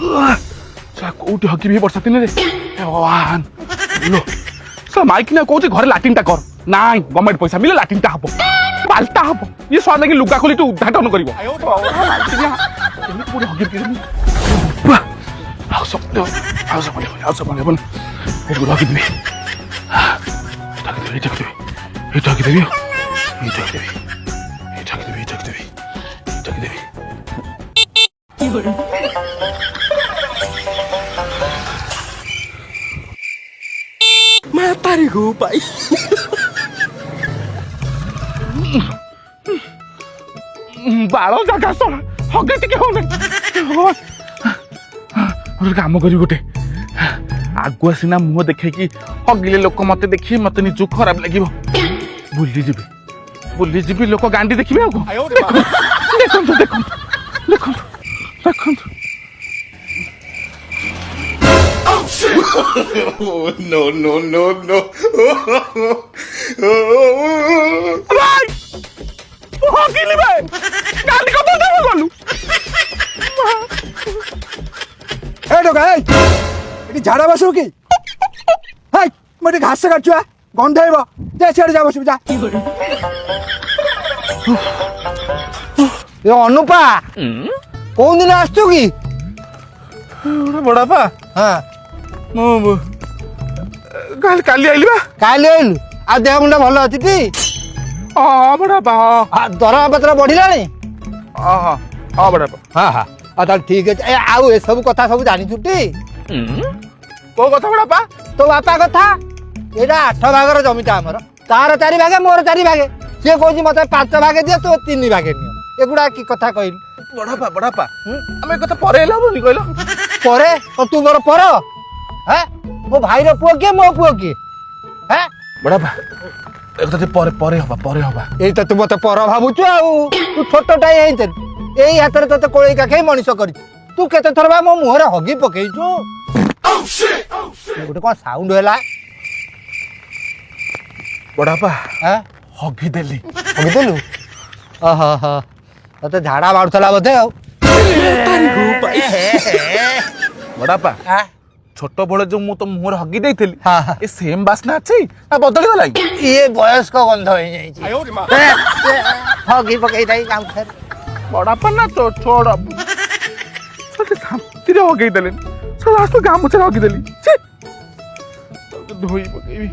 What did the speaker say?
କୋଉଠି ହକିବି ବର୍ଷା ଦିନରେ ଭଗବାନ ମାଇକିନା କହୁଛି ଘରେ ଲାଟିନ୍ଟା କର ନାଇଁ ଗଭର୍ଣ୍ଣମେଣ୍ଟ ପଇସା ମିଳେ ଲାଟିନ୍ଟା ହବ ବାଲ୍ଟା ହବ ଇଏ ସହ ଲାଗି ଲୁଗା ଖୋଲି ଉଦ୍ଘାଟନ କରିବ Matari ko pa ବାଳ ଜାଗା ଶୁଣ ହଗି ଟିକେ ହଉନି ଗୋଟେ କାମ କରିବି ଗୋଟେ ଆଗୁଆ ସିନା ମୁହଁ ଦେଖେଇକି ହଗିଲେ ଲୋକ ମତେ ଦେଖିବେ ମତେ ନିଜକୁ ଖରାପ ଲାଗିବ ବୁଲିଯିବି ଲୋକ ଗାଣ୍ଡି ଦେଖିବେ ଆଉ ଦେଖନ୍ତୁ ଦେଖନ୍ତୁ ଦେଖନ୍ତୁ ଦେଖନ୍ତୁ No, no, no, no. ହଗିଲି ବେ ଗାଣ୍ଡି କଥା ଦେବୁ ଗଲୁ ए ढोका एटी झाड़ा बसो कि हाय मटे घास काटुआ गंधाइब जा सियाड़े जा बसु जा ए अनुपा कोन दिन आस्तु कि बड़ापा हां ମୁଁ କାଲି ଆଇଲି ବା काली आइलु आ देह मुंडा भलो अछि ती ହଁ ବଡ଼ାପା आ दरवा पत्र बढ़िलानी ହଁ ହଁ ହଁ ବଡ଼ାପା हां हां आ ताल ठीक अछि ए आउ ए सब कथा सब जानि छुटी କୋଉ କଥା ବଡ଼ାପା तो बापा कथा एटा 8 भागर जमीटा हमर तार 4 भागे मोर 4 भागे से कहूची मते 5 भागे दियो तो 3 भागे नियो एगुडा की कथा कहिल बड़ापा ଆମେ କଥା ପରେ ହେଲା ବୋଲି କହିଲ परे तू मोर पर हैं मो भाई रो पुओ के मो पुओ के हैं बड़ापा एक तो ପରେ ହବା एई त तू मते पर भाबुचु आ तू छोटटाई हेइते एई हातरे तते कोळी काखै मनिष करी तू केते थरबा मो मुहरे हगी पकेइछु गोटे कोन साउंड होला बड़ापा हैं हगी देली हगी देलु आहा हा तते झाडा बाडुतला बथे आ बड़ापा छोट बळे जो मु तो मुहर हगी देइथिली हाँ। ए सेम बासना अछि आ बदली गला ये वयस्क गंध होई जाई छी हगी पकेइ दाई काम कर बड़ापा ना तो छोड़ छोटे शांति रे हगी देले सब लास्ट गाम मुछे हगी देली छी धोई पकेबी